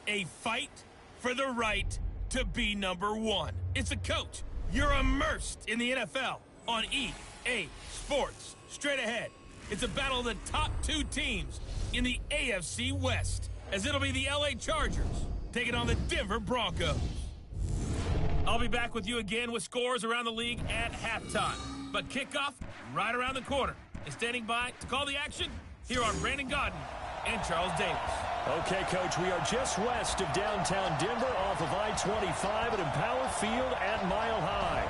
A fight for the right to be number one. It's a coach. You're immersed in the NFL on EA Sports. Straight ahead, it's a battle of the top two teams in the AFC West, as it'll be the LA Chargers taking on the Denver Broncos. I'll be back with you again with scores around the league at halftime. But kickoff right around the corner. And standing by to call the action, here are Brandon Gaudin and Charles Davis. Okay, Coach, we are just west of downtown Denver off of I-25 at Empower Field at Mile High.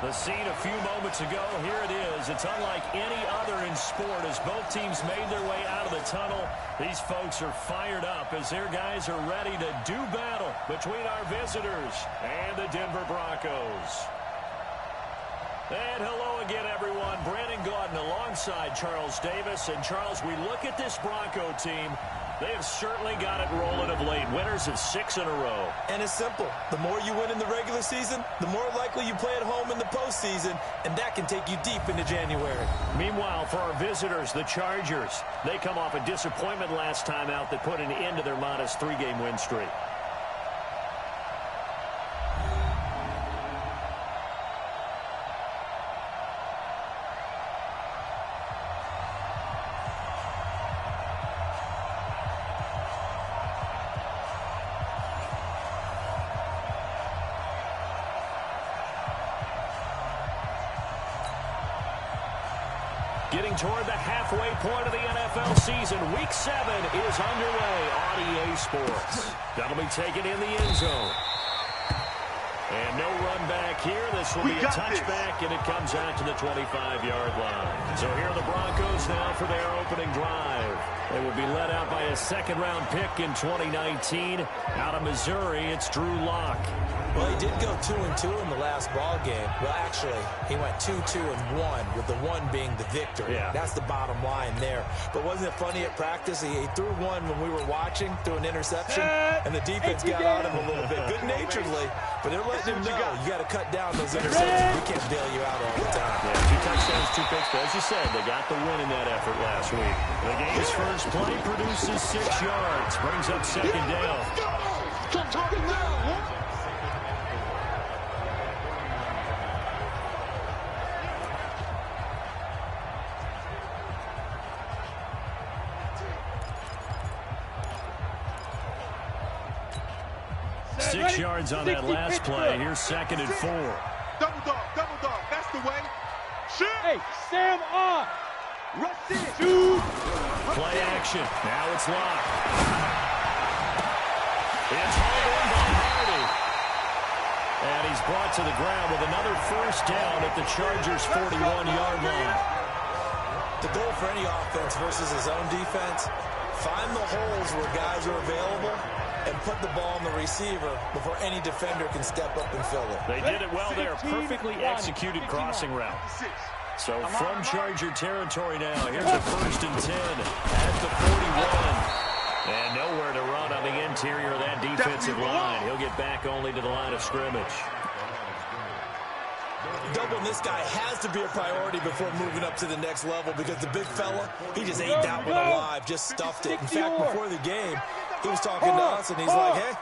The scene a few moments ago, here it is. It's unlike any other in sport as both teams made their way out of the tunnel. These folks are fired up as their guys are ready to do battle between our visitors and the Denver Broncos. And hello again, everyone. Brandon Gaudin alongside Charles Davis. And, Charles, we look at this Bronco team. They have certainly got it rolling of late. Winners of 6 in a row. And it's simple. The more you win in the regular season, the more likely you play at home in the postseason, and that can take you deep into January. Meanwhile, for our visitors, the Chargers, they come off a disappointment last time out that put an end to their modest 3-game win streak. Getting toward the halfway point of the NFL season, Week 7 is underway on EA Sports. That'll be taken in the end zone. And no run back here. This will be a touchback, and it comes out to the 25-yard line. So here are the Broncos now for their opening drive. They will be led out by a second-round pick in 2019. Out of Missouri, it's Drew Lock. Well, he did go 2-2 in the last ball game. Well, actually, he went 2-2-1, with the 1 being the victory. Yeah. That's the bottom line there. But wasn't it funny at practice? He threw one when we were watching, threw an interception, and the defense got on him a little bit, good-naturedly. But they're letting him know, you got to cut down those interceptions. We can't bail you out all the time. Yeah, 2 touchdowns, 2 picks. But as you said, they got the win in that effort last week. The game's first play produces 6 yards, brings up second down. Stop talking now. 6 yards on that last play. Here's 2nd and 4. Double dog. That's the way. Shoot. Hey, Sam on. Rush in. Shoot. Play action. Now it's locked. It's hauled in by Hardy. And he's brought to the ground with another first down at the Chargers' 41-yard line. The goal for any offense versus his own defense, find the holes where guys are available and put the ball on the receiver before any defender can step up and fill it. They did it well there. Perfectly executed crossing route. So from Charger territory now, here's a 1st and 10 at the 41. And nowhere to run on the interior of that defensive line. He'll get back only to the line of scrimmage. Doubling this guy has to be a priority before moving up to the next level because the big fella, he just ate that one alive, just stuffed it. In fact, before the game, he was talking to us, and he's like, hey,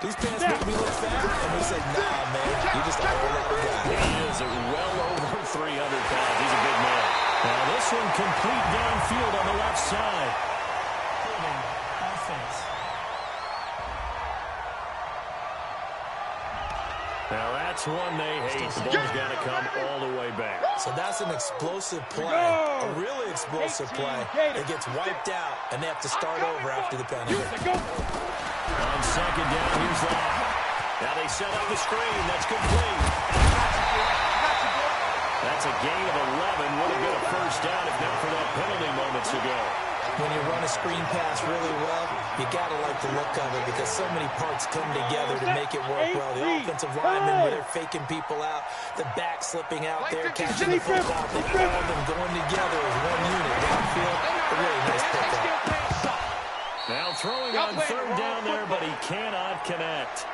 these pants make me look fat. And we said, nah, man, you just a whole lot of guy. He is well over 300 pounds. He's a big man. Now this one complete downfield on the left side. Now that's one they hate. The ball's got to come all the way back. So that's an explosive play, a really explosive play. It gets wiped out, and they have to start over after the penalty. On second down, here's Lock. Now they set up the screen. That's complete. That's a gain of 11. Would have been a first down if not for that penalty moments ago. When you run a screen pass really well, you got to like the look of it because so many parts come together to make it work well. The offensive linemen, where they're faking people out, the back slipping out there, catching the football. They all them going together as one unit downfield. A really nice pickup. Now throwing on 3rd down there, but he cannot connect.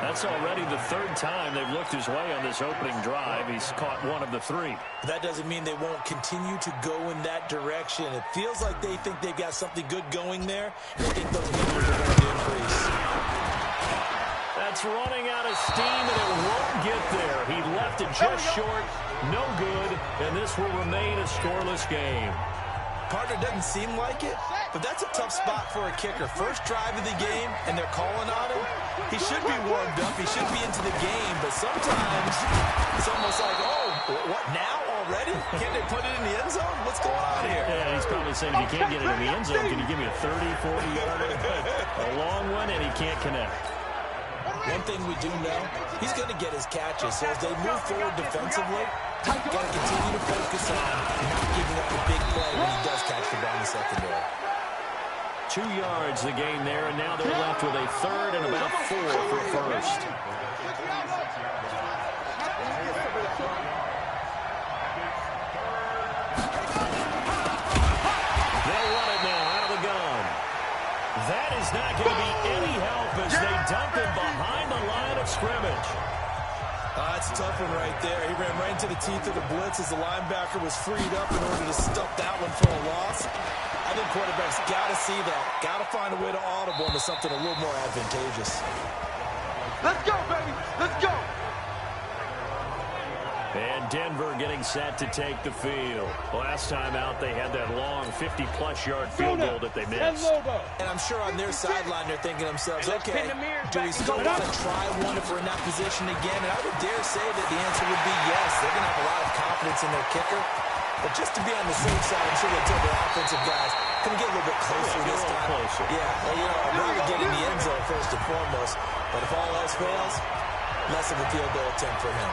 That's already the third time they've looked his way on this opening drive. He's caught one of the three. That doesn't mean they won't continue to go in that direction. It feels like they think they've got something good going there. I think those numbers are going to increase. That's running out of steam, and it won't get there. He left it just short. No good, and this will remain a scoreless game. Partner, doesn't seem like it, but that's a tough spot for a kicker. First drive of the game, and they're calling on him. He should be warmed up. He should be into the game, but sometimes it's almost like, oh, what, now already? Can't they put it in the end zone? What's going on here? Yeah, he's probably saying, if you can't get it in the end zone, can you give me a 30, 40-yarder? A long one, and he can't connect. One thing we do know, he's going to get his catches. So as they move forward defensively, got to continue to focus on not giving up the big play when he does catch the ball in the secondary. 2 yards the gain there, and now they're left with a third and about 4 for first. They'll run it now out of the gun. That is not going to be any help as they dump him behind the line of scrimmage. That's a tough one right there. He ran right into the teeth of the blitz as the linebacker was freed up in order to stuff that one for a loss. I think quarterbacks got to see that. Got to find a way to audible into something a little more advantageous. Let's go, baby. Let's go. And Denver getting set to take the field. Last time out, they had that long 50-plus-yard field goal that they missed. And I'm sure on their sideline, they're thinking to themselves, okay, do we still want to try one if we're in that position again? And I would dare say that the answer would be yes. They're going to have a lot of confidence in their kicker. But just to be on the safe side, I'm sure they'll tell their offensive guys, can we get a little bit closer this time? Closer. Yeah, well, I'd rather get in the end zone first and foremost. But if all else fails, less of a field goal attempt for him.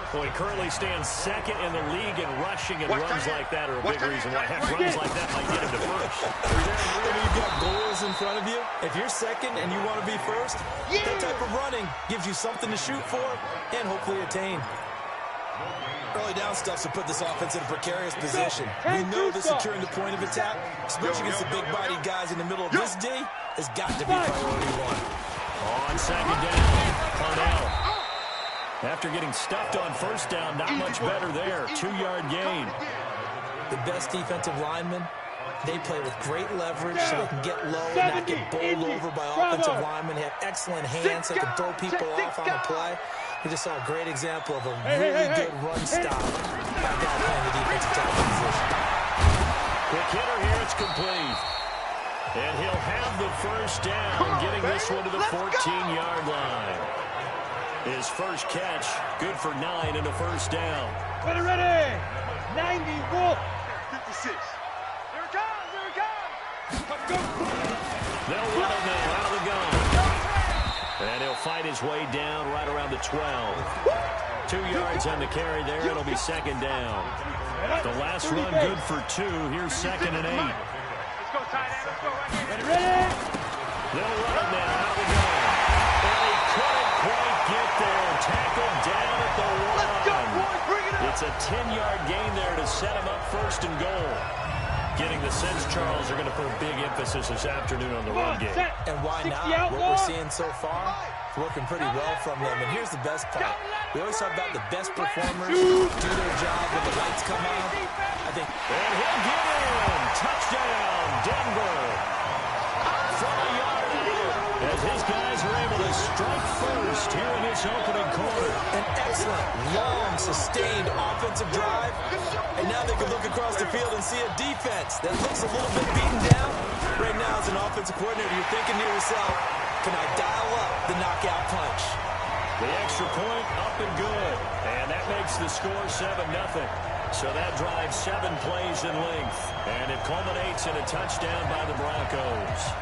Well, he currently stands second in the league in rushing, and runs like that are a big reason why. Heck, runs like that might get him to first. When you've got goals in front of you, if you're second and you want to be first, that type of running gives you something to shoot for and hopefully attain. Early down stuff to put this offense in a precarious position. We know that securing the point of attack, especially against the big-bodied guys in the middle of this D, has got to be priority one. On second down, Parnell. After getting stuffed on first down, not much better there. 2-yard gain. The best defensive linemen, they play with great leverage so they can get low and not get bowled over by offensive linemen. They have excellent hands. They can throw people off on the play. We just saw a great example of a really good run stop by a guy playing the defensive tackle position. Quick hitter here, it's complete. And he'll have the first down, getting this one to the 14-yard line. His first catch, good for 9 and a first down. Ready, 91. 56. Here it comes, here it comes. They'll run it now out of the gun. And he'll fight his way down right around the 12. 2 yards on the carry there, it'll be second down. The last run good for 2, here's second and 8. Let's go, tight end, let's go right here. Ready? They'll run it now out of the gun. And he couldn't quite get there. Tackled down at the 1. Let's go, boys, bring it up. It's a 10-yard gain there to set him up first and goal. Getting the sense Charles are going to put a big emphasis this afternoon on the run game. And why not? What we're seeing so far, it's working pretty well from them. And here's the best part. We always talk about the best performers do their job when the lights come on. I think. And he'll get in. Touchdown, Denver. From a yard out. As his guys are able to strike first here in this opening quarter. An excellent, long, sustained offensive drive. And now they can look across the field and see a defense that looks a little bit beaten down. Right now, as an offensive coordinator, you're thinking to yourself, can I dial up the knockout punch? The extra point up and good. And that makes the score 7-0. So that drives 7 plays in length. And it culminates in a touchdown by the Broncos.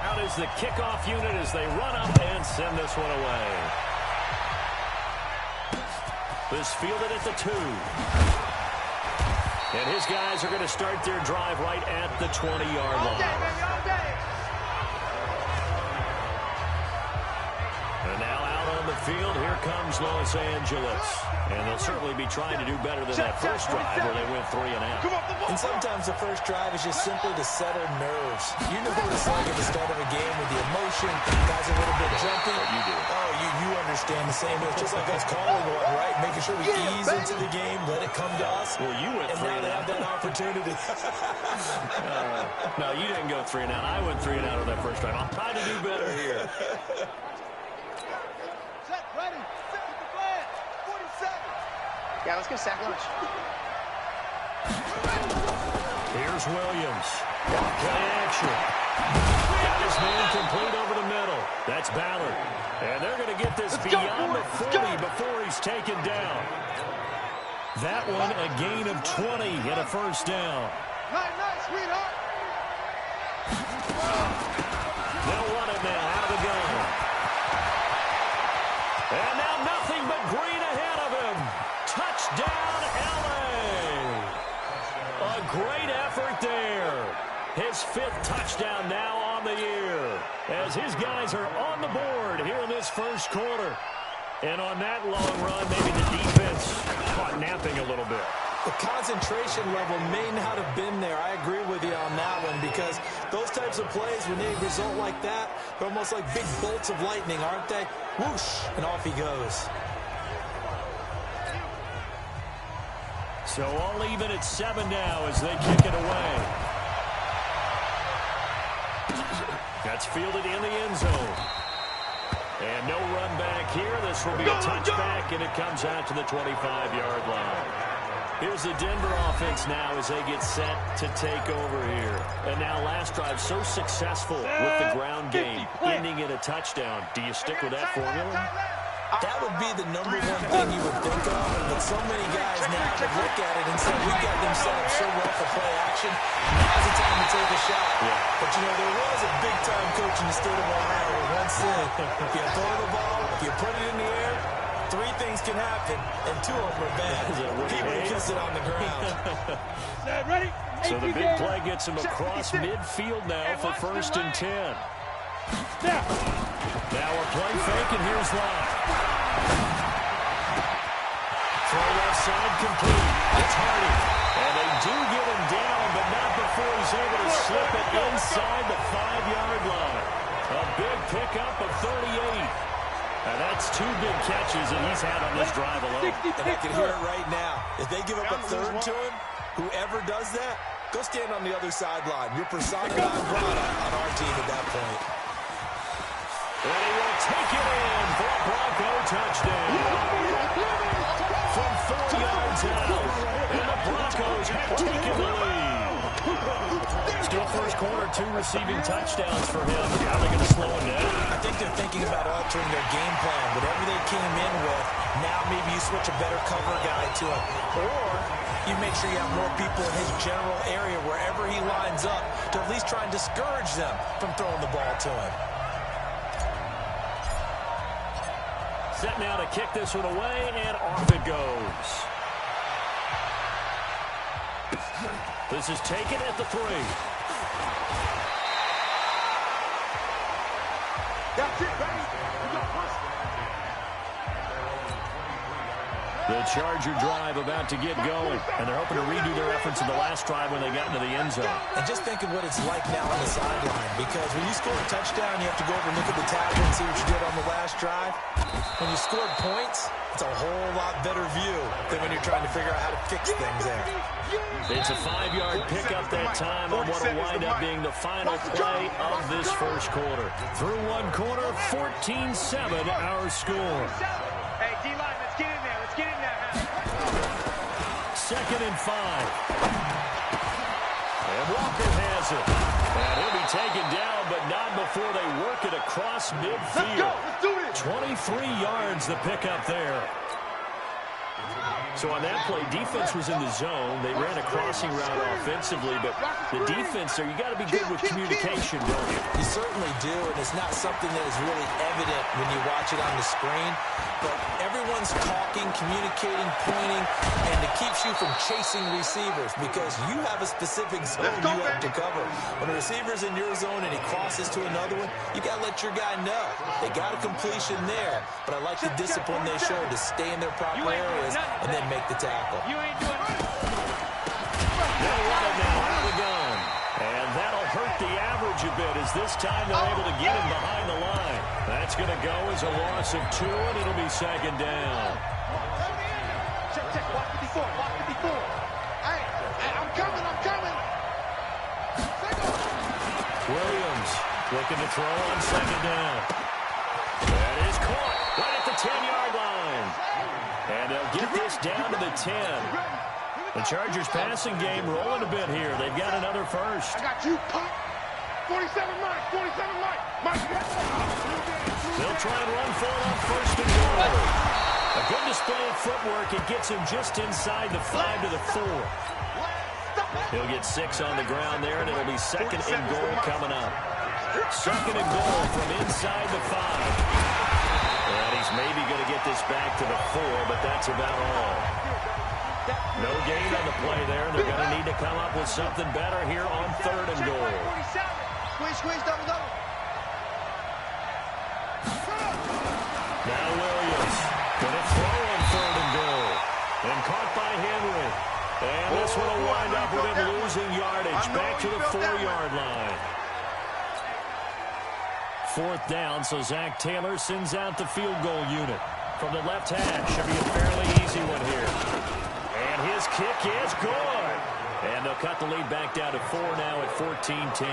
Out is the kickoff unit as they run up and send this one away. This fielded at the 2. And his guys are going to start their drive right at the 20-yard line. And now out on the midfield. Here comes Los Angeles. And they'll certainly be trying to do better than that first drive where they went 3 and out. And sometimes the first drive is just simply to settle nerves. You know what it's like at the start of a game with the emotion. Guys are a little bit jumpy. You do. Oh, you understand the same. It's just like us calling one, right? Making sure we ease into the game, let it come to us. Well, you went 3 and and now they out. have that opportunity. No, you didn't go 3 and out. I went 3 and out on that first drive. I'm trying to do better here. Set, ready, set with the flag. 47. Yeah, let's get sack lunch. Here's Williams. Play action. Got his man complete over the middle. That's Ballard. And they're going to get this beyond the 40 before he's taken down. That one a gain of 20 and a first down. Nice, sweetheart. They'll run it now out of the gun. And now nothing but green ahead of him. Touchdown, L.A. A great effort there. His 5th touchdown now on the year as his guys are on the board here in this first quarter. And on that long run, maybe the defense caught napping a little bit. The concentration level may not have been there. I agree with you on that one because those types of plays, when they result like that, they're almost like big bolts of lightning, aren't they? Whoosh, and off he goes. So all even at 7 now as they kick it away. That's fielded in the end zone. And no run back here. This will be a touchback, and it comes out to the 25-yard line. Here's the Denver offense now as they get set to take over here. And now last drive so successful with the ground game, ending in a touchdown. Do you stick with that formula? That would be the number one thing you would think of, but so many guys now would look at it and say, we got them set up so well for play action, now's the time to take a shot. Yeah. But, you know, there was a big-time coach in the state of Ohio who once said, if you throw the ball, if you put it in the air, 3 things can happen, and 2 of them are bad. He would kiss it on the ground. Set, ready. So the big play gets him across midfield now for 1st and 10. Snap. Now we're play fake, and here's Locke. Throw left side complete. It's Hardy. And they do get him down, but not before he's able to slip it inside the 5-yard line. A big pickup of 38. Now that's 2 big catches that he's had on this drive alone. And I can hear it right now. If they give up a 3rd to him, whoever does that, go stand on the other sideline. You're persona non grata on our team at that point. And he will take it in for a Bronco touchdown. From 4 yards out, and the Broncos have taken the lead. Still first quarter, 2 receiving touchdowns for him. How are they going to slow him down? I think they're thinking about altering their game plan. Whatever they came in with, now maybe you switch a better cover guy to him. Or you make sure you have more people in his general area wherever he lines up to at least try and discourage them from throwing the ball to him. Set now to kick this one away, and off it goes. This is taken at the 3. That's it, baby. We got push. The Charger drive about to get going, and they're hoping to redo their efforts in the last drive when they got into the end zone. And just think of what it's like now on the sideline, because when you score a touchdown, you have to go over and look at the tablet and see what you did on the last drive. When you scored points, it's a whole lot better view than when you're trying to figure out how to fix things there. It's a 5-yard pickup that time on what will wind up being the final play of this first quarter. Through 1 quarter, 14-7 our score. Hey, D-line, let's get in there. Let's get in there. 2nd and 5. And Walker has it. And he'll be taken down, but not before they work it across midfield. Let's do this. 23 yards the pickup there. So on that play, defense was in the zone. They ran a crossing route offensively, but the defense there, you got to be good with communication, don't you? You certainly do, and it's not something that is really evident when you watch it on the screen. But everyone's talking, communicating, pointing, and it keeps you you from chasing receivers because you have a specific zone you have to cover. When a receiver's in your zone and he crosses to another one, you got to let your guy know. They got a completion there, but I like the discipline they showed to stay in their proper areas and then make the tackle. You ain't doing They'll run it now out of the gun. And that'll hurt the average a bit as this time they're able to get him behind the line. That's going to go as a loss of 2, and it'll be second down. Check. Watch 54. Hey, I'm coming. Williams looking to throw on second down. That is caught right at the 10-yard line. And they'll get this down to the 10. The Chargers passing game rolling a bit here. They've got another first. I got you, pop. 47 Mike. They'll try and run for it on first and goal. A good display of footwork. It gets him just inside the 5 to the 4. He'll get 6 on the ground there, and it'll be second and goal coming up. Second and goal from inside the 5. And he's maybe going to get this back to the 4, but that's about all. No gain on the play there. They're going to need to come up with something better here on third and goal. Squeeze, double. Now Williams going to throw on third and goal. And caught by Henry. And this one will wind up with him losing yardage back to the 4-yard line. Fourth down, so Zach Taylor sends out the field goal unit. From the left hash, should be a fairly easy one here. And his kick is good. And they'll cut the lead back down to 4 now at 14-10.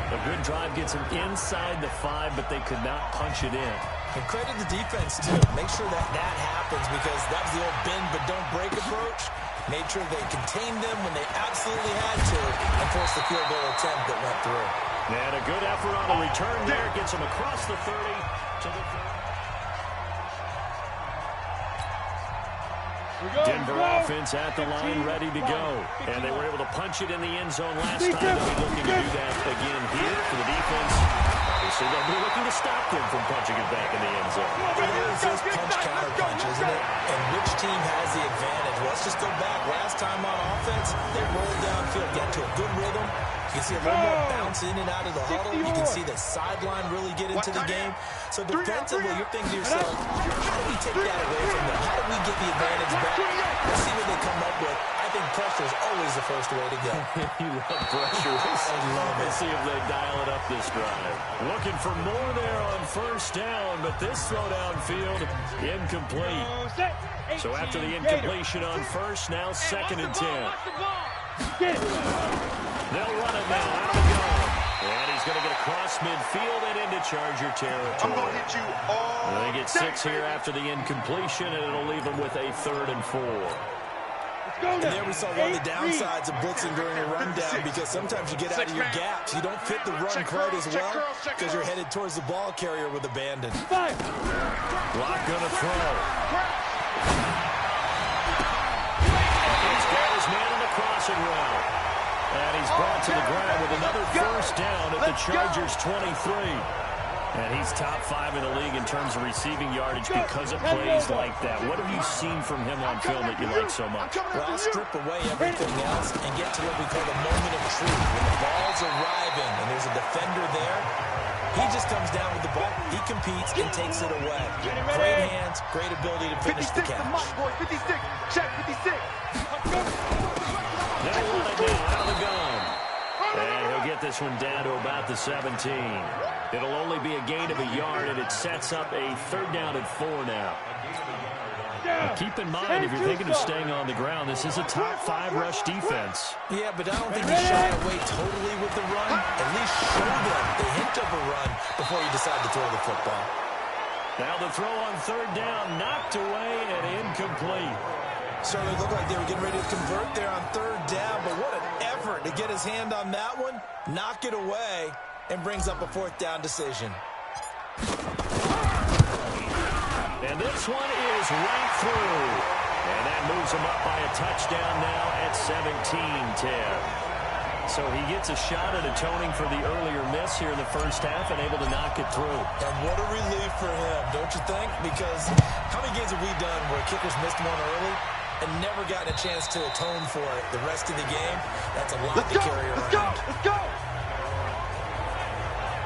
A good drive gets them inside the 5, but they could not punch it in. And credit the defense, too. Make sure that happens because that was the old bend but don't break approach. Made sure they contained them when they absolutely had to and forced the field goal attempt that went through. And a good effort on the return there. Gets them across the 30 to the 30. Denver offense at the line, ready to go. And they were able to punch it in the end zone last time. They'll be looking to do that again here for the defense. Obviously, they'll be looking to stop them from punching it back in the end zone. It's this punch-counter-punch, isn't it? And which team has the advantage? Well, let's just go back. Last time on offense, they rolled downfield, got to a good rhythm. You can see a little more bounce in and out of the huddle. You can see the sideline really get into the game. So defensively, you're thinking to yourself, how do we take that away from them? How do we get the advantage back? Let's see what they come up with. I think pressure is always the first way to go. You love pressure. I love it. Let's see if they dial it up this drive. Looking for more there on first down, but this throw downfield, incomplete. So after the incompletion on first, now second and 10. They'll run it now out of the gun. And he's going to get across midfield and into Charger territory. I'm going to hit you all They get 6 here after the incompletion, and it'll leave them with a 3rd and 4. And there we saw one of the downsides of blitzing during a rundown because sometimes you get out of your gaps. You don't fit the run quite as well because you're headed towards the ball carrier with abandon. Block going to throw. He's got his man in the crossing route. And he's brought to the ground with another first down at the Chargers' 23. And he's top 5 in the league in terms of receiving yardage because of plays like that. What have you seen from him on film that you like so much? Well, I'll strip away everything else and get to what we call the moment of truth. When the ball's arriving and there's a defender there, he just comes down with the ball. He competes and takes it away. Great hands, great ability to finish the catch. 56. Check 56. They'll run it now out of the gun. And he'll get this one down to about the 17. It'll only be a gain of a yard, and it sets up a 3rd down and 4 now. Now keep in mind, if you're thinking of staying on the ground, this is a top 5 rush defense. Yeah, but I don't think you shy away totally with the run. At least show them the hint of a run before you decide to throw the football. Now the throw on 3rd down, knocked away and incomplete. Certainly looked like they were getting ready to convert there on 3rd down, but what an effort to get his hand on that one, knock it away, and brings up a 4th down decision. And this one is right through. And that moves him up by a touchdown now at 17-10. So he gets a shot at atoning for the earlier miss here in the first half and able to knock it through. And what a relief for him, don't you think? Because how many games have we done where kickers missed one early? and never gotten a chance to atone for it the rest of the game. That's a lot to carry around. Let's go!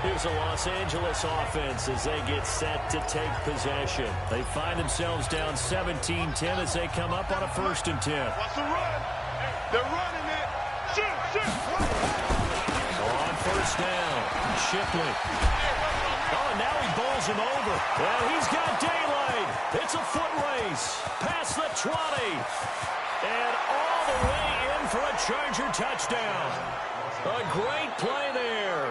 Here's the Los Angeles offense as they get set to take possession. They find themselves down 17-10 as they come up on a 1st and 10. What's the run? They're running it. Shoot! So on 1st down, Shipley. Oh, and now he bowls him over. Well, he's got daylight. It's a foot race. Past the 20. And all the way in for a Charger touchdown. A great play there.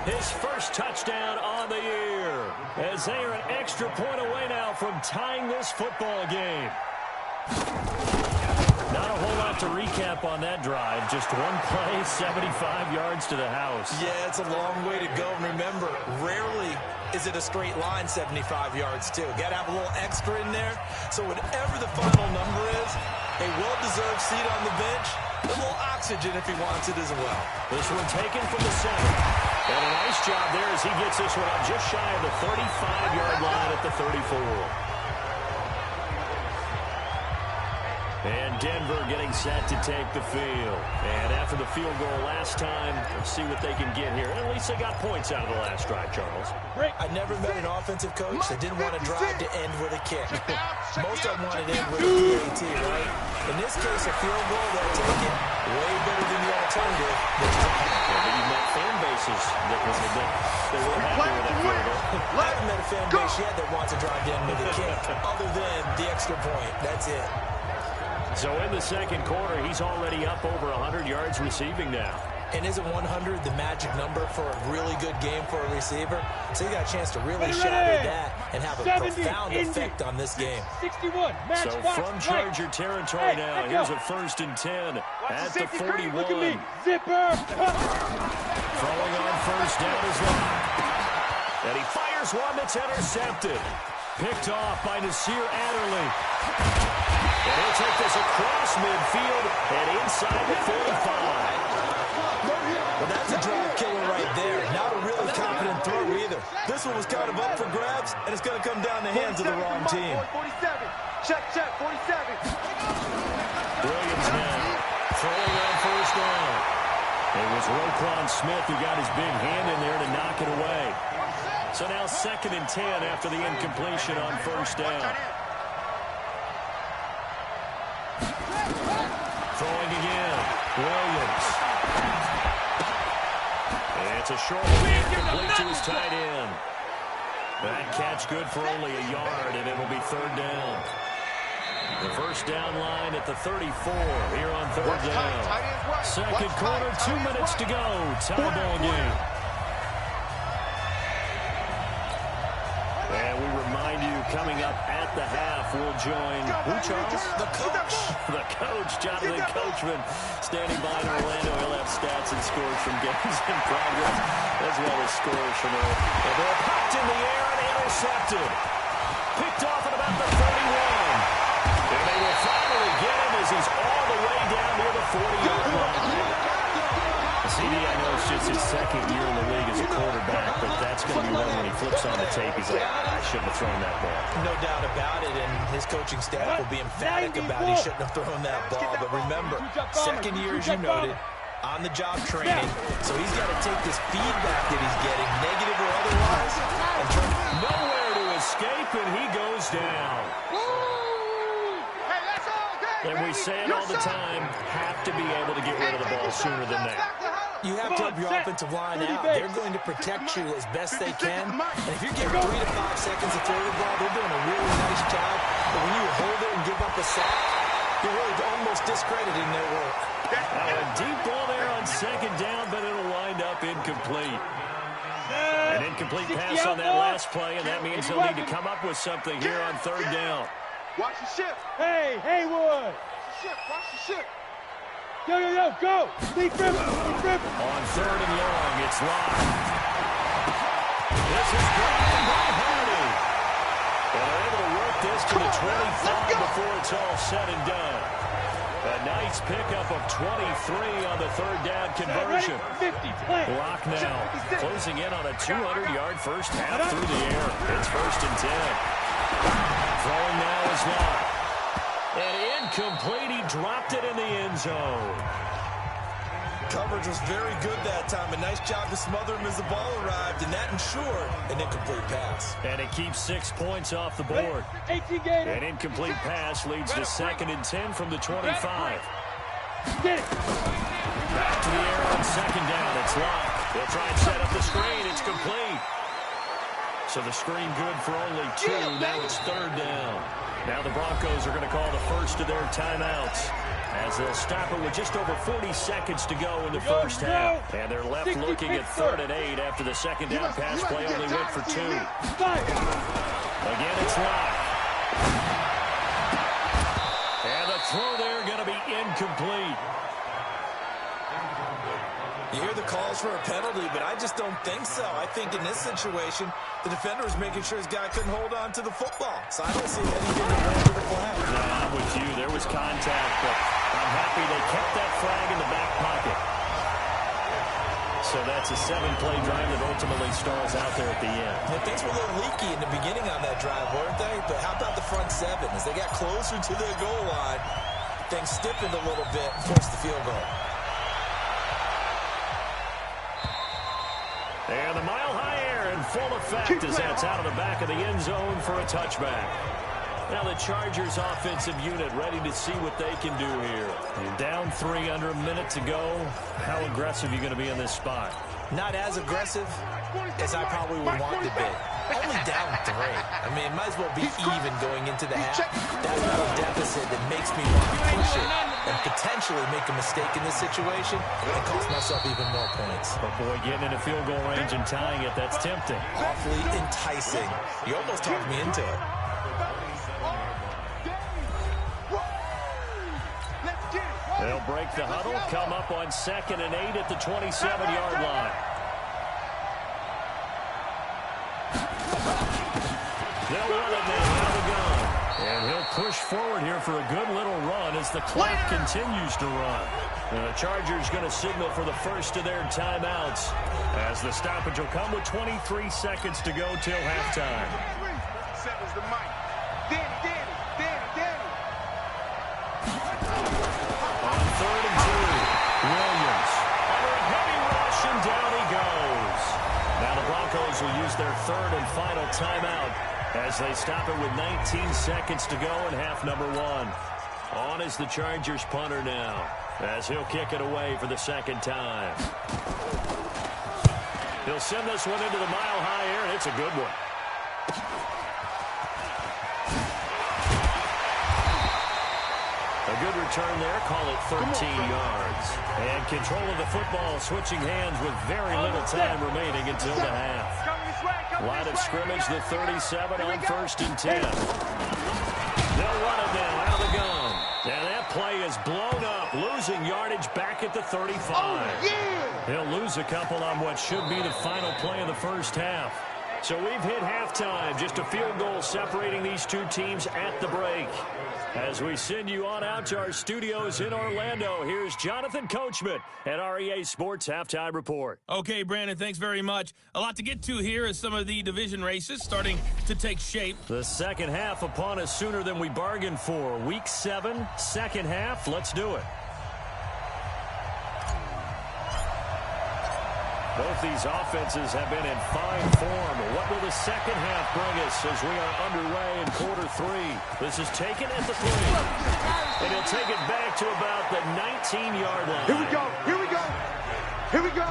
His first touchdown on the year. As they are an extra point away now from tying this football game. Not a whole lot to recap on that drive. Just one play, 75 yards to the house. Yeah, it's a long way to go. And remember, rarely is it a straight line 75 yards, too. Got to have a little extra in there. So whatever the final number is, a well-deserved seat on the bench, a little oxygen if he wants it as well. This one taken from the center. And a nice job there as he gets this one up just shy of the 35-yard line at the 34. And Denver getting set to take the field. And after the field goal last time, let's see what they can get here. At least they got points out of the last drive, Charles. I never met an offensive coach that didn't want to drive to end with a kick. Most of them wanted to end with a PAT, right? In this case, a field goal, they'll take it way better than the alternative, which is a punt. Maybe you met fan bases that were happy with that field goal. I haven't met a fan base yet that wants to drive to end with a kick, other than the extra point. That's it. So in the second quarter, he's already up over 100 yards receiving now. And isn't 100 the magic number for a really good game for a receiver? So you got a chance to really shatter that and have a profound effect on this game. 61. So from Charger territory now, here's a 1st and 10 at the 41. Look at me. Zipper. Throwing on 1st down is Locke. And he fires one that's intercepted. Picked off by Nasir Adderley. And he'll take this across midfield and inside the 45. Well, that's a drive killer right there. Not a really confident throw either. This one was kind of up for grabs, and it's going to come down the hands of the wrong team. 47. Check, 47. Williams now throwing on 1st down. It was Roquan Smith who got his big hand in there to knock it away. So now 2nd and 10 after the incompletion on 1st down. Throwing again. Williams. And it's a short one, complete to his tight end. That catch good for only a yard, and it'll be 3rd down. The 1st down line at the 34 here on 3rd down. Second quarter, 2 minutes to go. Tie ball game. And we remind you, coming up at the half, we'll join who, Charles? The coach. The coach, Jonathan Coachman, standing by in Orlando. He'll have stats and scores from games in progress, as well as scores from Earth. And they're popped in the air and intercepted. Picked off at about the 31. And they will finally get him as he's all the way down near the 40-yard line. CD, I know it's just his 2nd year in the league as a quarterback, but that's going to be one when he flips on the tape. He's like, I shouldn't have thrown that ball. No doubt about it, and his coaching staff will be emphatic about he shouldn't have thrown that ball. But remember, 2nd year, as you noted, on-the-job training. So he's got to take this feedback that he's getting, negative or otherwise, and turn nowhere to escape, and he goes down. And we say it all the time, have to be able to get rid of the ball sooner than that. You have to help your offensive line out. They're going to protect you as best they can. And if you're giving 3 to 5 seconds to throw the ball, they're doing a really nice job. But when you hold it and give up a sack, you're really almost discrediting their work. A deep ball there on 2nd down, but it'll wind up incomplete. An incomplete pass on that last play, and that means they'll need to come up with something here on 3rd down. Watch the ship. Hey, Haywood. Watch the ship. Yo, go. Lead grip. On 3rd and long, it's Locke. This is grabbed by Hardy. And they're able to work this to the 25 before it's all said and done. A nice pickup of 23 on the 3rd down conversion. 50, play. Locke now closing in on a 200-yard first half through the air. It's 1st and 10. Throwing now is Locke. And Incomplete. He dropped it in the end zone. Coverage was very good that time. A nice job to smother him as the ball arrived, and that ensured an incomplete pass. And it keeps 6 points off the board. 18 gator. An incomplete pass leads to 2nd and 10 from the 25. Get it. Back to the air on 2nd down. It's locked. They'll try and set up the screen. It's complete. So the screen good for only 2. Now it's 3rd down. Now the Broncos are going to call the first of their timeouts, as they'll stop it with just over 40 seconds to go in the first half. And they're left looking at 3rd and 8 after the 2nd down pass play only went for 2. Again, it's locked. And the throw there going to be incomplete. You hear the calls for a penalty, but I just don't think so. I think in this situation, the defender was making sure his guy couldn't hold on to the football. So I don't see anything that led to the flag. No, I'm with you. There was contact, but I'm happy they kept that flag in the back pocket. So that's a 7-play drive that ultimately stalls out there at the end. And things were a little leaky in the beginning on that drive, weren't they? But how about the front 7? As they got closer to their goal line, things stiffened a little bit and forced the field goal. And the mile-high air in full effect as that's out of the back of the end zone for a touchback. Now the Chargers offensive unit ready to see what they can do here. You're down 3 under a minute to go. How aggressive are you going to be in this spot? Not as aggressive as I probably would want to be. Only down 3. I mean, it might as well be even going into the half. That's not a deficit that makes me want to push it and potentially make a mistake in this situation and cost myself even more points. But boy, getting in a field goal range and tying it, that's tempting. Awfully enticing. You almost talked me into it. They'll break the huddle, come up on 2nd and 8 at the 27-yard line. They'll run it now out of the gun. And he'll push forward here for a good little run as the clock continues to run. And the Chargers going to signal for the first of their timeouts, as the stoppage will come with 23 seconds to go till halftime. Seven's the mic. Danny. On 3rd and 2, Williams. Under a heavy rush, and down he goes. Now the Broncos will use their 3rd and final timeout as they stop it with 19 seconds to go in half number 1. On is the Chargers punter now, as he'll kick it away for the 2nd time. He'll send this one into the mile-high air, and it's a good one. A good return there, call it 13 yards. And control of the football, switching hands with very little time remaining until the half. Line of scrimmage, the 37 on 1st and 10. They'll run it now out of the gun. And that play is blown up, losing yardage back at the 35. He'll lose a couple on what should be the final play of the first half. So we've hit halftime, just a field goal separating these two teams at the break. As we send you on out to our studios in Orlando, here's Jonathan Coachman at REA Sports Halftime Report. Okay, Brandon, thanks very much. A lot to get to here as some of the division races starting to take shape. The second half upon us sooner than we bargained for. Week 7, second half. Let's do it. Both these offenses have been in fine form. What will the second half bring us as we are underway in quarter 3? This is taken at the 3. And he'll take it back to about the 19-yard line. Here we go.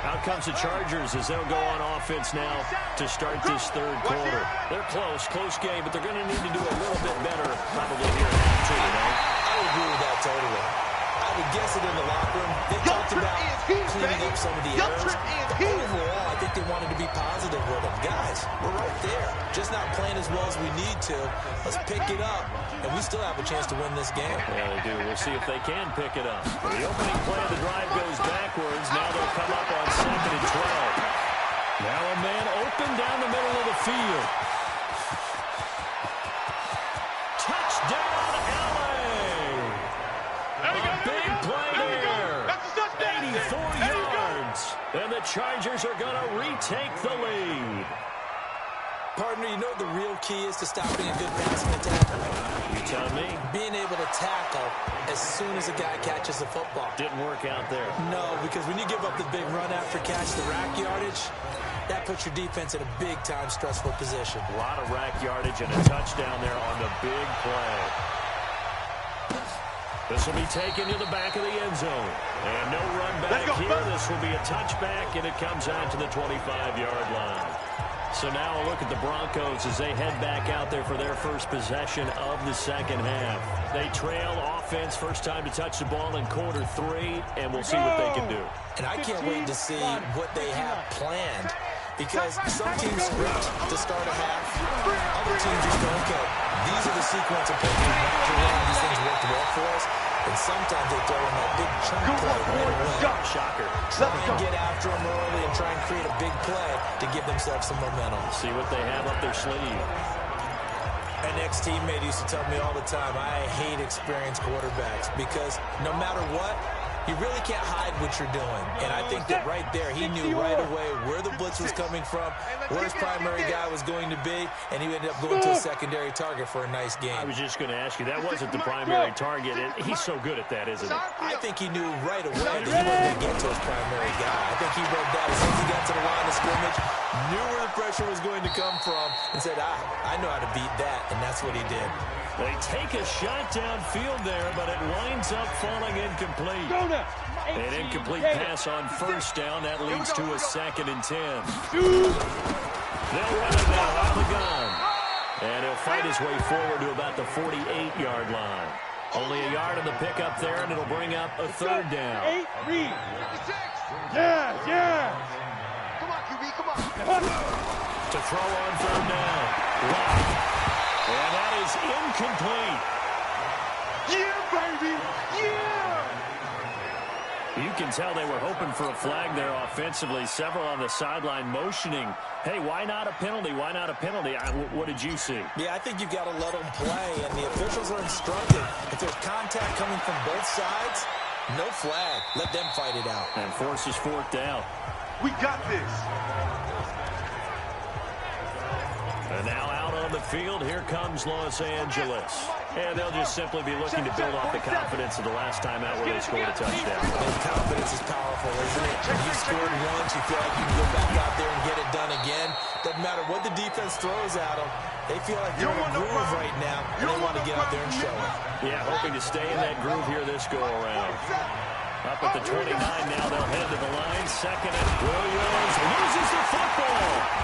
Out comes the Chargers as they'll go on offense now to start this third quarter. They're close game, but they're going to need to do a little bit better probably here in half 2, you know? I would agree with that totally. I would guess it in the locker room. They talked about cleaning up some of the errors. But overall, I think they wanted to be positive with them. Guys, we're right there. Just not playing as well as we need to. Let's pick it up, and we still have a chance to win this game. Yeah, they do. We'll see if they can pick it up. The opening play of the drive goes backwards. Now they'll come up on 2nd and 12. Now a man open down the middle of the field. Touchdown, LA! A big play there. 84 yards. And the Chargers are going to retake the lead. Partner, you know what the real key is to stopping a good passing attack? You tell me. Being able to tackle as soon as a guy catches the football. Didn't work out there. No, because when you give up the big run after catch, the rack yardage, that puts your defense in a big-time stressful position. A lot of rack yardage and a touchdown there on the big play. This will be taken to the back of the end zone. And no run back here. This will be a touchback, and it comes out to the 25-yard line. So now a look at the Broncos as they head back out there for their first possession of the second half. They trail offense, first time to touch the ball in quarter 3, and we'll see what they can do. And I can't wait to see what they have planned, because some teams script to start a half. Other teams just go, okay, these are the sequence of plays we have to run. These things worked well for us. And sometimes they throw in that big chunk play right away. Shocker. Try and get after them early and try and create a big play to give themselves some momentum. See what they have up their sleeve. An ex-teammate used to tell me all the time, I hate experienced quarterbacks because no matter what, you really can't hide what you're doing. And I think that right there, he knew right away where the blitz was coming from, where his primary guy was going to be, and he ended up going to a secondary target for a nice game. I was just going to ask you, that wasn't the primary target. He's so good at that, isn't he? I think he knew right away that he wasn't going to get to his primary guy. I think he read that as soon as he got to the line of scrimmage, knew where the pressure was going to come from, and said, I know how to beat that, and that's what he did. They take a shot downfield there, but it winds up falling incomplete. An incomplete pass on first down. That leads to a 2nd and 10. They'll run it now off the gun. And he'll fight his way forward to about the 48-yard line. Only a yard on the pickup there, and it'll bring up a 3rd down. Yeah. Come on, QB, come on. To throw on 3rd down. Lock. And that is incomplete. Yeah, baby. Yeah. You can tell they were hoping for a flag there offensively. Several on the sideline motioning, hey, why not a penalty? Why not a penalty? What did you see? Yeah, I think you've got to let them play, and the officials are instructed. If there's contact coming from both sides, no flag. Let them fight it out. And forces 4th down. We got this. And now out on the field, here comes Los Angeles. And they'll just simply be looking to build off the confidence of the last time out where they scored a touchdown. And confidence is powerful, isn't it? When you scored once, you feel like you can go back out there and get it done again. Doesn't matter what the defense throws at them. They feel like they're in a groove right now, and they want to get out there and show it. Yeah, hoping to stay in that groove here this go-around. Up at the 29 now, they'll head to the line. 2nd and Williams loses the football.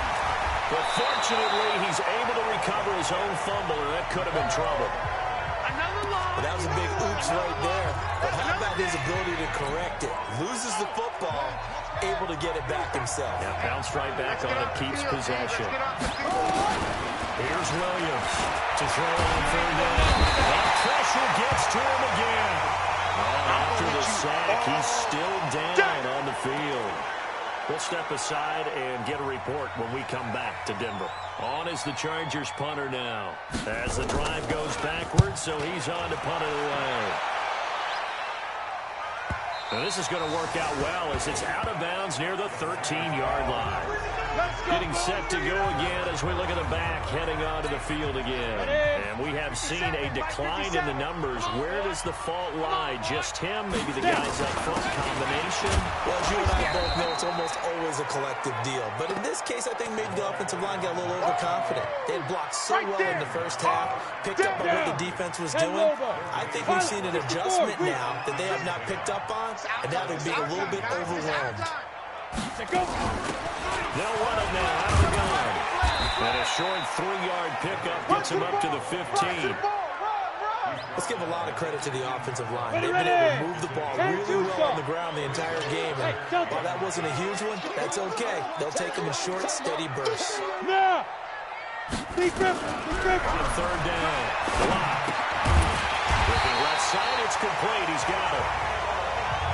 But fortunately, he's able to recover his own fumble, or that could have been trouble. Well, that was a big oops right there. But how about his ability to correct it? Loses the football, able to get it back himself. Yeah, bounced right back on it, keeps possession. Here's Williams to throw on 3rd down. That pressure gets to him again. And after the sack, he's still down on the field. We'll step aside and get a report when we come back to Denver. On is the Chargers punter now. As the drive goes backwards, so he's on to punt it away. Now this is going to work out well as it's out of bounds near the 13-yard line. Getting set to go again as we look at the back heading onto the field again. And we have seen a decline in the numbers. Where does the fault lie? Just him? Maybe the guys up front combination? Well, as you and I both know, it's almost always a collective deal. But in this case, I think maybe the offensive line got a little overconfident. They had blocked so well in the first half, picked up on what the defense was doing. I think we've seen an adjustment now that they have not picked up on, and now they're being a little bit overwhelmed. They'll run it now out of the gun. And a short 3-yard pickup gets him up to the 15. Let's give a lot of credit to the offensive line. They've been able to move the ball really well on the ground the entire game. And while that wasn't a huge one, that's okay. They'll take them in short, steady bursts. Now! On 3rd down. Block. Looking left side, it's complete. He's got it.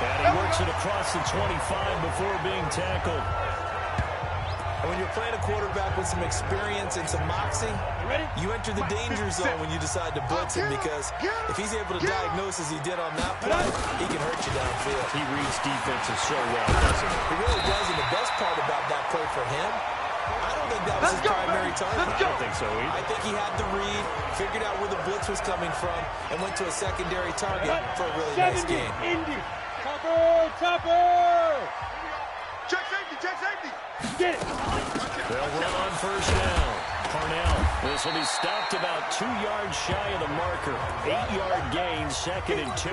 And he works it across the 25 before being tackled. And when you're playing a quarterback with some experience and some moxie, you enter the danger zone when you decide to blitz him, because if he's able to diagnose as he did on that play, he can hurt you downfield. He reads defenses so well, doesn't he? He really does, and the best part about that play for him I don't think that was his primary target. I don't think so either. I think he had the read, figured out where the blitz was coming from, and went to a secondary target for a really nice game. Indy. Chopper. Check safety, check safety. Get it. They'll run on first down. Parnell. This will be stopped about 2 yards shy of the marker. 8-yard gain, 2nd and 2.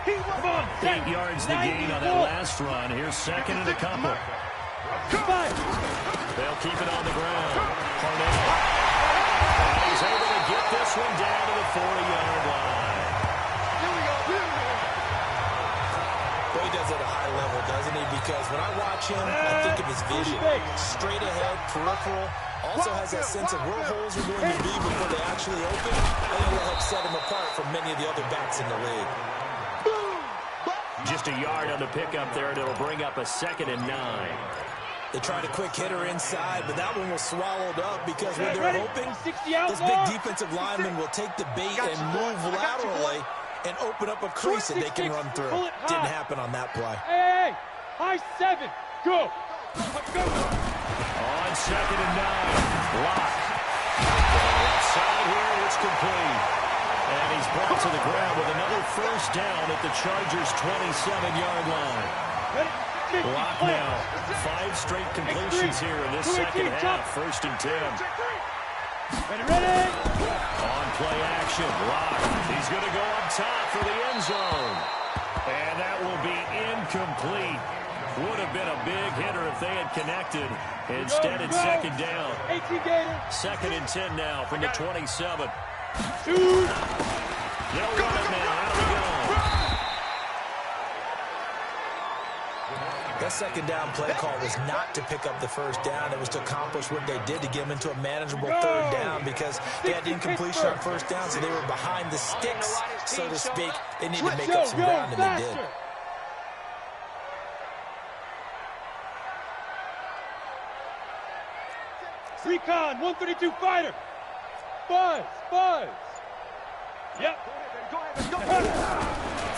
Come on. 8 yards the gain on that last run. Here's 2nd and a couple. They'll keep it on the ground. Parnell. And he's able to get this one down to the 40-yard line. Boy, he does it at a high level, doesn't he? Because when I watch him, I think of his vision. Straight ahead, peripheral. Also has that sense of where holes are going to be before they actually open. I think it'll help set him apart from many of the other backs in the league. Just a yard on the pickup there, and it'll bring up a 2nd and 9. They tried a quick hitter inside, but that one was swallowed up because when they're hoping, this big defensive lineman will take the bait and move laterally and open up a crease that they can run through. Didn't happen on that play. Hey, high 7. Go. On 2nd and 9. Lock. Left side here, it's complete. And he's brought to the ground with another first down at the Chargers' 27-yard line. Lock now. 5 straight completions here in this second half. 1st and 10. Ready. On play action. Lock. He's going to go up top for the end zone. And that will be incomplete. Would have been a big hitter if they had connected. Instead, it's 2nd down. 2nd and 10 now from the 27. They'll run it now. Out of the gun. That 2nd down play call was not to pick up the first down. It was to accomplish what they did to get them into a manageable 3rd down because they had incompletion on first down, so they were behind the sticks, so to speak. They needed to make up some ground, and they did. Recon, 132 fighter. Buzz. Yep.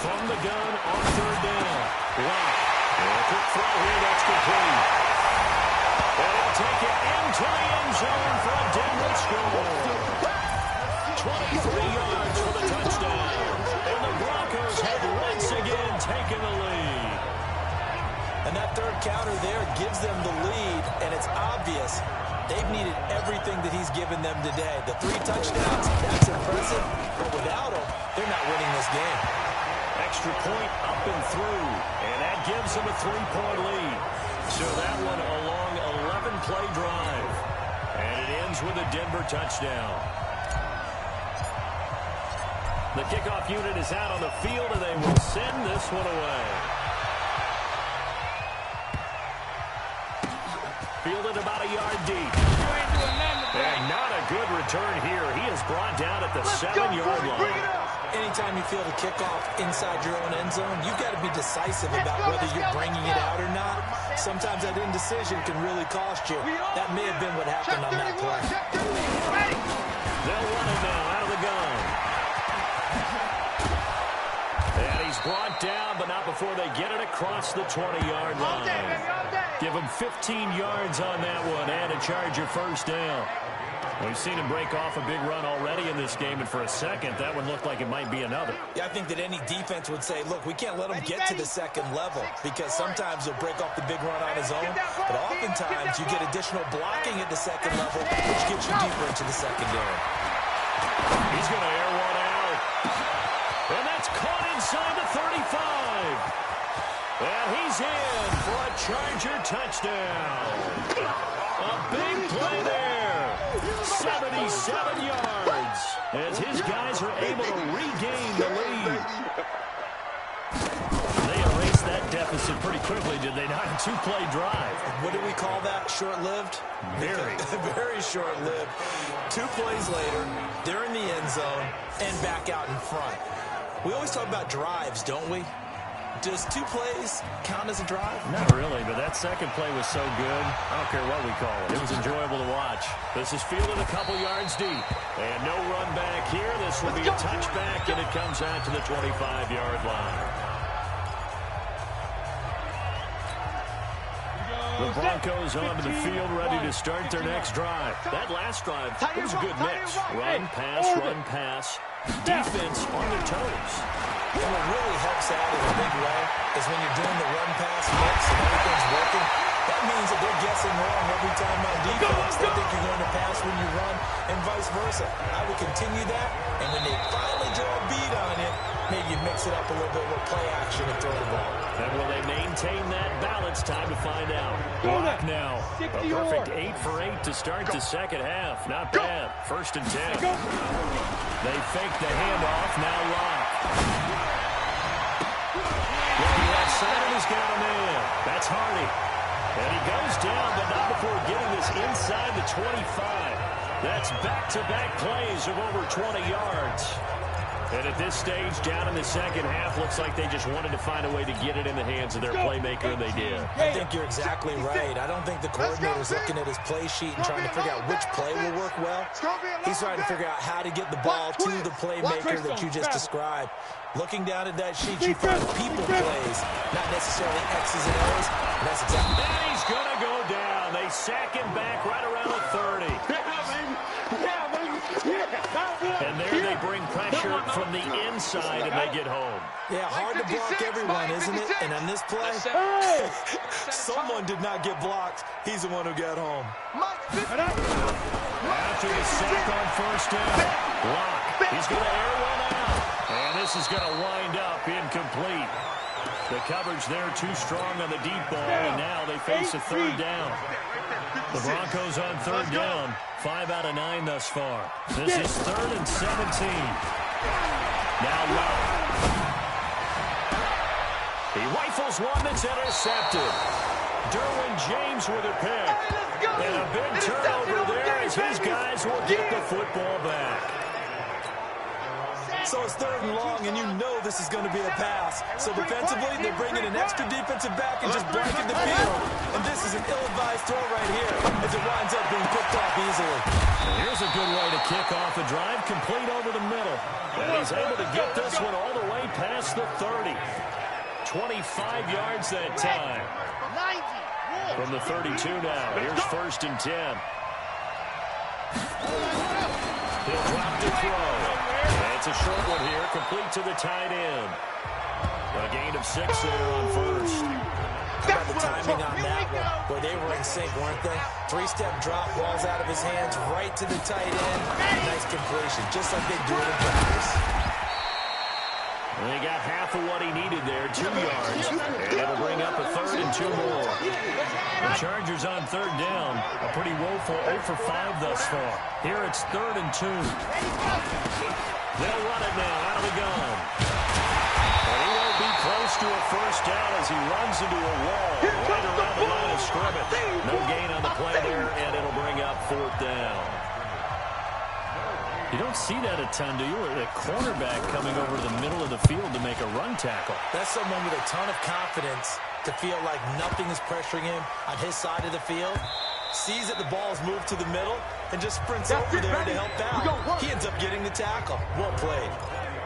From the gun on 3rd down. Lock. Quick throw here, that's complete. And he'll take it into the end zone for a Denver score. 23 yards for the touchdown. And the Broncos have once again taken the lead. And that 3rd counter there gives them the lead, and it's obvious they've needed everything that he's given them today. The 3 touchdowns, that's impressive, but without him, they're not winning this game. Extra point up and through, and that gives them a 3-point lead. So that one a long 11-play drive, and it ends with a Denver touchdown. The kickoff unit is out on the field, and they will send this one away. Fielded about a yard deep. And not a good return here. He is brought down at the 7-yard line. Anytime you field a kickoff inside your own end zone, you've got to be decisive about whether you're bringing it out or not. Sometimes that indecision can really cost you. That may have been what happened on that play. They'll run it now out of the gun. And he's brought down, but not before they get it across the 20-yard line. Give him 15 yards on that one and a Charger first down. We've seen him break off a big run already in this game, and for a second, that one looked like it might be another. Yeah, I think that any defense would say, look, we can't let him get to the 2nd level because sometimes he'll break off the big run on his own, but oftentimes you get additional blocking at the 2nd level, which gets you deeper into the secondary. He's going to air one out, and that's caught inside the 35. And he's in for a Charger touchdown. A big play there. 77 yards as his guys are able to regain the lead. They erased that deficit pretty quickly, did they not? A 2-play drive. What do we call that? Short-lived? Very. Very short-lived. 2 plays later, they're in the end zone and back out in front. We always talk about drives, don't we? Does 2 plays count as a drive? Not really, but that second play was so good. I don't care what we call it. It was enjoyable to watch. This is fielded a couple yards deep. And no run back here. This will be a touchback, and it comes out to the 25-yard line. The Broncos onto the field ready to start their next drive. That last drive, it was a good mix. Run, pass. Defense on their toes. And what really helps out in a big way is when you're doing the run-pass mix and everything's working, that means that they're guessing wrong every time on defense. They think you're going to pass when you run and vice versa. I would continue that, and when they finally draw a beat on you, maybe you mix it up a little bit with play action and throw the ball. And will they maintain that balance? Time to find out. Block now. A perfect 8 for 8 to start the second half. Not bad. 1st and 10. They fake the handoff. Now Lock. Going left side, and he's got a man. That's Hardy. And he goes down, but not before getting this inside the 25. That's back-to-back plays of over 20 yards. And at this stage, down in the second half, looks like they just wanted to find a way to get it in the hands of their playmaker, and they did. I think you're exactly right. I don't think the coordinator's looking at his play sheet and trying to figure out which play will work well. He's trying to figure out how to get the ball to the playmaker that you just described. Looking down at that sheet, you find people plays, not necessarily X's and O's. And that's exactly. And he's going to go down. They sack him back right around the 30. And there they bring pressure from the inside, and they get home. Yeah, hard to block everyone, isn't it? And on this play, someone did not get blocked. He's the one who got home. After the sack on 1st down, Lock. He's going to air one out. And this is going to wind up incomplete. The coverage there too strong on the deep ball, and now they face a 3rd down. The Broncos on 3rd down. 5 out of 9 thus far. This is 3rd and 17. Now Lock. He rifles one that's intercepted. Derwin James with a pick. And a big turnover there as his guys will get the football back. So it's 3rd and long, and you know this is going to be a pass. So defensively, they're bringing an extra defensive back and just blanket the field. And this is an ill-advised throw right here as it winds up being picked off easily. And here's a good way to kick off a drive, complete over the middle. And he's able to get this one all the way past the 30. 25 yards that time. From the 32 now. Here's 1st and 10. He'll drop the throw. It's a short one here, complete to the tight end. A gain of 6 there on 1st. How about the timing on that one? Boy, they were in sync, weren't they? 3-step drop, balls out of his hands, right to the tight end. Nice completion, just like they do it in practice. And they got half of what he needed there, 2 yards. And it'll bring up a 3rd and 2 more. The Chargers on 3rd down. A pretty woeful 0 for 5 thus far. Here it's 3rd and 2. They'll run it now, out of the gun. And he won't be close to a 1st down as he runs into a wall right around the line of scrimmage. No gain on the play there, and it'll bring up 4th down. You don't see that a ton, do you? A cornerback coming over to the middle of the field to make a run tackle. That's someone with a ton of confidence to feel like nothing is pressuring him on his side of the field. Sees that the ball's moved to the middle and just sprints over there to help out. He ends up getting the tackle. Well played.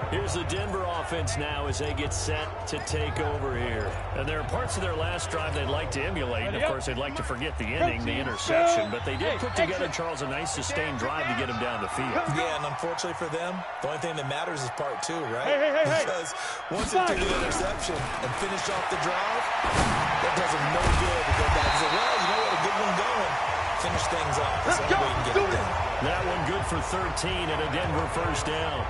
Here's the Denver offense now as they get set to take over here. And there are parts of their last drive they'd like to emulate. And, of course, they'd like to forget the inning, the interception. But they did put together, Charles, a nice sustained drive to get him down the field. Yeah, and unfortunately for them, the only thing that matters is part 2, right? Because once they took an interception and finished off the drive, that does them no good to go back and say, well, you know what, a good one going. Finish things off. That's the only way you can get it done. That one good for 13 and a Denver 1st down.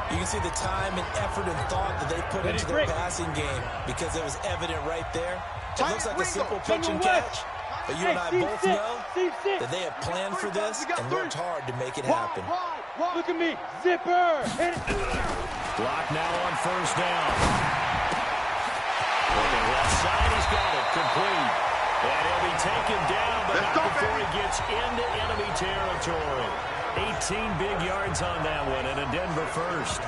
You can see the time and effort and thought that they put into their passing game because it was evident right there. It looks like a simple pitch and catch, but you and I both know that they have planned for this and worked hard to make it happen. Look at me, zipper! Block now on 1st down. On the left side, he's got it, complete. And he'll be taken down, but not before he gets into enemy territory. 18 big yards on that one, and a Denver 1st.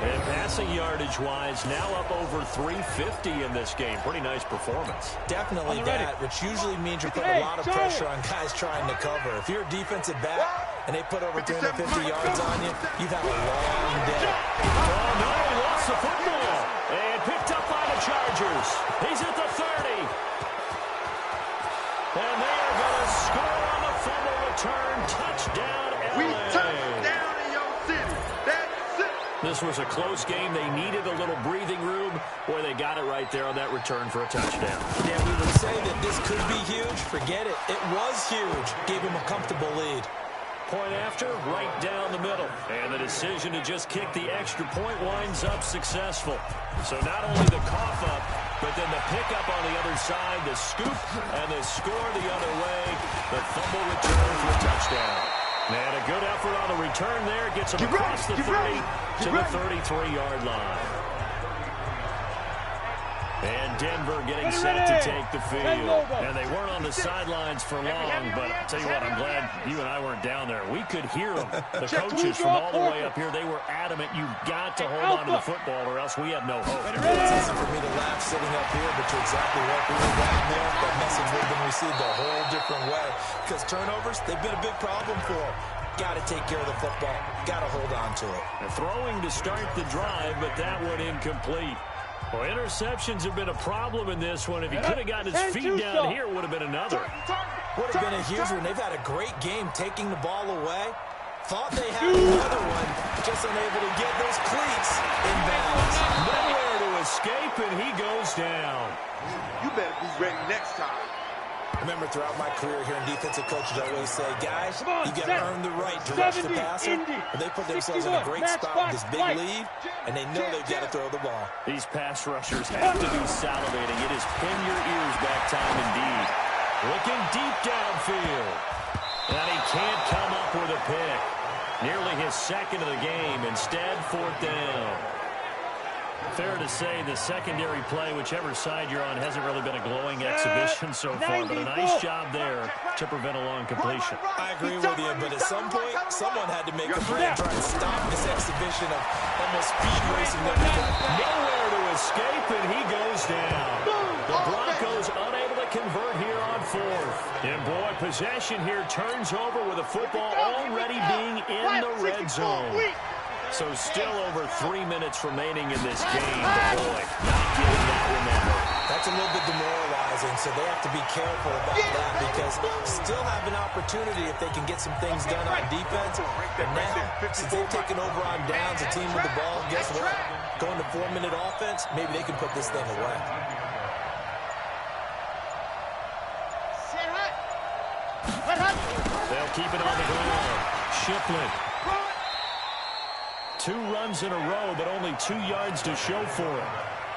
And passing yardage-wise, now up over 350 in this game. Pretty nice performance. Definitely that, which usually means you're putting a lot of pressure on guys trying to cover. If you're a defensive back and they put over 350 yards on you, you've had a long day. Oh, no, he lost the football. And picked up by the Chargers. He's at the 30. This was a close game. They needed a little breathing room. Boy, they got it right there on that return for a touchdown. Yeah, we would say that this could be huge. Forget it. It was huge. Gave him a comfortable lead. Point after, right down the middle. And the decision to just kick the extra point winds up successful. So not only the cough up, but then the pickup on the other side, the scoop, and the score the other way. The fumble return for a touchdown. And a good effort on the return there. Gets him across the 30 to the 33-yard line. And Denver getting set to take the field. And they weren't on the sidelines for long, but I'll tell you what, I'm glad you and I weren't down there. We could hear them. The coaches from all the way up here, they were adamant, you've got to hold on to the football or else we have no hope. It's easy for me to laugh sitting up here, but you're exactly right. We were down there. That message would have been received a whole different way. Because turnovers, they've been a big problem for them. Got to take care of the football. Got to hold on to it. And throwing to start the drive, but that one incomplete. Well, interceptions have been a problem in this one. If he could have gotten his feet down here, it would have been another. Would have been a huge one. They've had a great game taking the ball away. Thought they had another one. Just unable to get those cleats in bounds. Nowhere to escape, and he goes down. You better be ready next time. Remember, throughout my career here in defensive coaches, I always say, guys, you got to earn the right to rush the passer. But they put themselves in a great spot with this big lead, and they know they've got to throw the ball. These pass rushers have to be salivating. It is pin your ears back time indeed. Looking deep downfield. And he can't come up with a pick. Nearly his second of the game. Instead, fourth down. Fair to say the secondary play, whichever side you're on, hasn't really been a glowing exhibition so far, but a nice job there to prevent a long completion. I agree with you, but at some point, someone had to make a play and try and stop this exhibition of almost speed racing that we got. Nowhere to escape, and he goes down. The Broncos unable to convert here on fourth. And boy, possession here turns over with the football already being in the red zone. So still over 3 minutes remaining in this game. But boy, not getting that one that hurt. That's a little bit demoralizing, so they have to be careful about that because still have an opportunity if they can get some things done on defense. And now, since they've taken over on downs, a team with the ball, guess what? Going to 4-minute offense, maybe they can put this thing away. They'll keep it on the ground. Shipley. 2 runs in a row, but only 2 yards to show for it.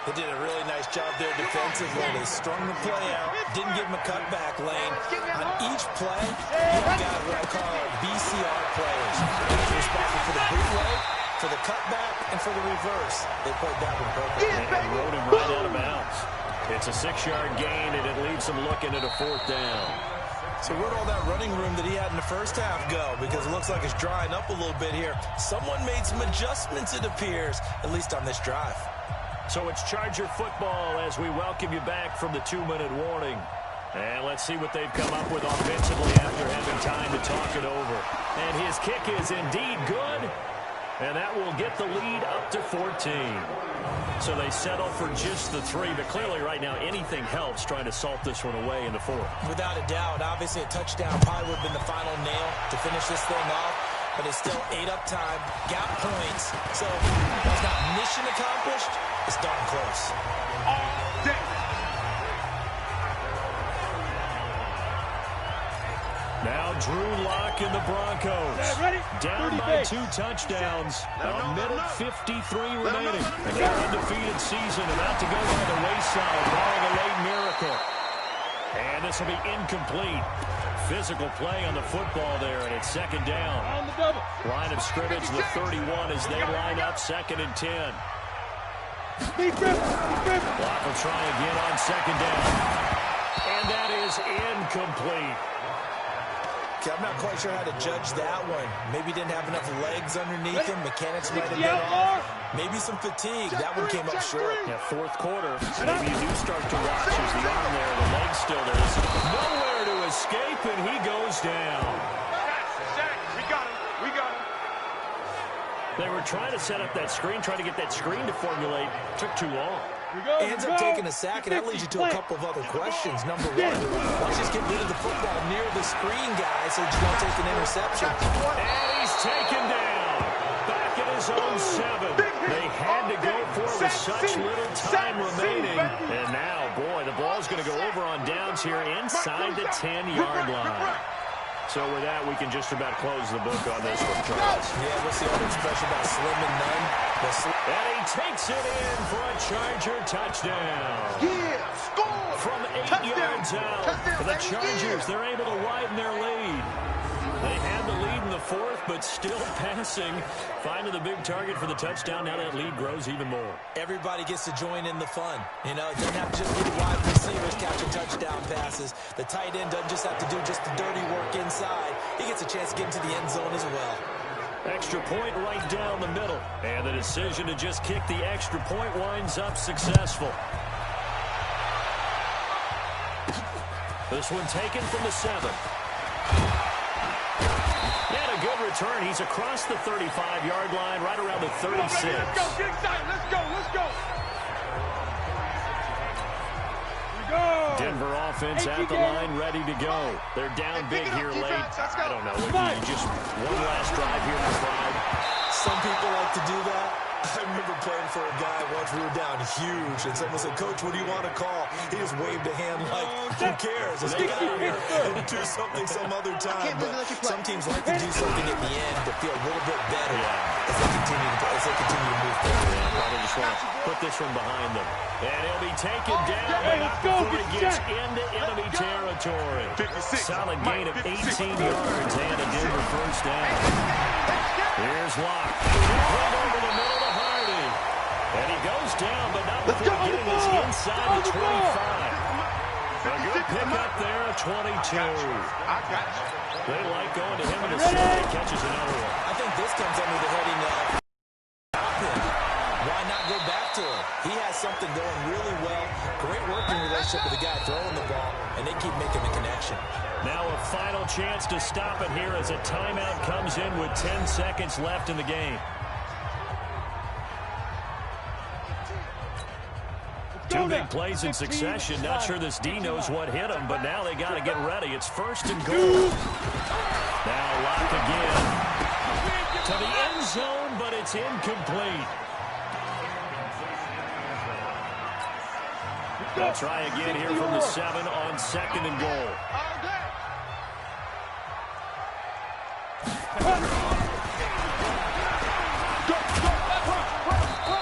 They did a really nice job there defensively. They strung the play out, didn't give him a cutback lane. On each play, you've got what I call BCR players. They're responsible for the bootleg, for the cutback, and for the reverse. They played that one perfectly. And rode him right out of bounds. It's a 6-yard gain, and it leaves him looking at a fourth down. So where'd all that running room that he had in the first half go? Because it looks like it's drying up a little bit here. Someone made some adjustments, it appears, at least on this drive. So it's Charger football as we welcome you back from the 2-minute warning. And let's see what they've come up with offensively after having time to talk it over. And his kick is indeed good. And that will get the lead up to 14. So they settle for just the 3, but clearly right now anything helps trying to salt this one away in the 4th. Without a doubt, obviously a touchdown probably would have been the final nail to finish this thing off, but it's still 8 up time, got points, so it's not mission accomplished, it's darn close. Now Drew Lock and the Broncos. Down by 2 touchdowns. A minute 53 remaining. And their undefeated season about to go by the wayside, barring a late miracle. And this will be incomplete. Physical play on the football there, and it's second down. Line of scrimmage, the 31 as they line up, 2nd and 10. Lock will try again on second down. And that is incomplete. Okay, I'm not quite sure how to judge that one. Maybe didn't have enough legs underneath him. Mechanics might have been off. Maybe some fatigue. That one came up short. Yeah, 4th quarter. Maybe you do start to watch as the arm there, the leg still there. Nowhere to escape, and he goes down. We got him. We got him. They were trying to set up that screen, trying to get that screen to formulate. Took too long. Ends up taking a sack, and that leads you to a couple of other questions. Number 1, let's just get rid of the football near the screen, guys, so that you don't take an interception. And he's taken down. Back at his zone 7. They had to go for it with such little time remaining. And now, boy, the ball's going to go over on downs here inside the 10-yard line. So with that, we can just about close the book on this one, Charles. Yeah, what's the old expression about slim and none? And he takes it in for a Charger touchdown. Yeah, score! From 8 yards out, the Chargers, they're able to widen their lead. They had the lead in the fourth, but still passing. Finding the big target for the touchdown. Now that lead grows even more. Everybody gets to join in the fun. You know, it doesn't have to just be the wide receivers catching touchdown passes. The tight end doesn't just have to do just the dirty work inside. He gets a chance to get into the end zone as well. Extra point right down the middle. And the decision to just kick the extra point winds up successful. This one taken from the 7. And a good return. He's across the 35-yard line, right around the 36. Let's go, get excited. Let's go, let's go. Denver offense at the line, ready to go. They're down big here late. I don't know. You just one last drive here to Pride. Some people like to do that. I remember playing for a guy once. We were down huge, and someone said, "Coach, what do you want to call?" He just waved a hand like, "Who cares? Let's get out of here and do something some other time." But some teams like to do something at the end to feel a little bit better as they continue to move forward. Yeah, probably just want to put this one behind them. And he'll be taken down, but not before he gets into enemy territory. Solid gain of 18 yards and a Denver first down. Here's Locke. Right over the middle to Hardy. And he goes down, but not before getting us inside the 25. A good pickup there at 22. They like going to him in the center. He catches another one. I think this comes under the heading of why not go back to him? He has something going really well. Great working relationship with the guy throwing the ball, and they keep making the connection. Now a final chance to stop it here as a timeout comes in with 10 seconds left in the game. Two big plays in succession. Not sure this D knows what hit him, but now they got to get ready. It's 1st and goal. Now Locke again. To the end zone, but it's incomplete. They'll try again here from the 7 on 2nd and goal.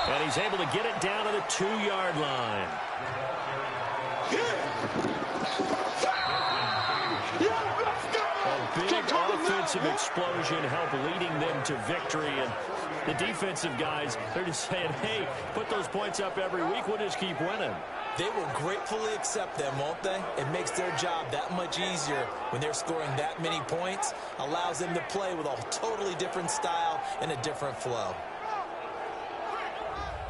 And he's able to get it down to the 2-yard line. A big offensive explosion helped leading them to victory. And the defensive guys, they're just saying, hey, put those points up every week. We'll just keep winning. They will gratefully accept them, won't they? It makes their job that much easier when they're scoring that many points. Allows them to play with a totally different style and a different flow.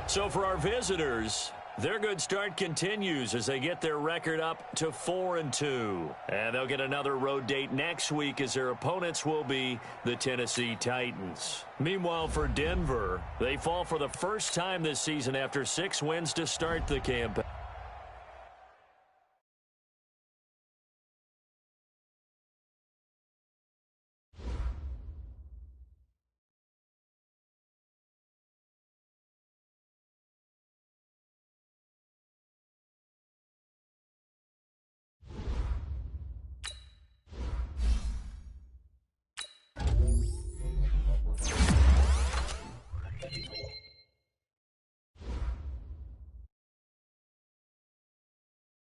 So for our visitors, their good start continues as they get their record up to 4-2. And they'll get another road date next week as their opponents will be the Tennessee Titans. Meanwhile, for Denver, they fall for the first time this season after 6 wins to start the campaign.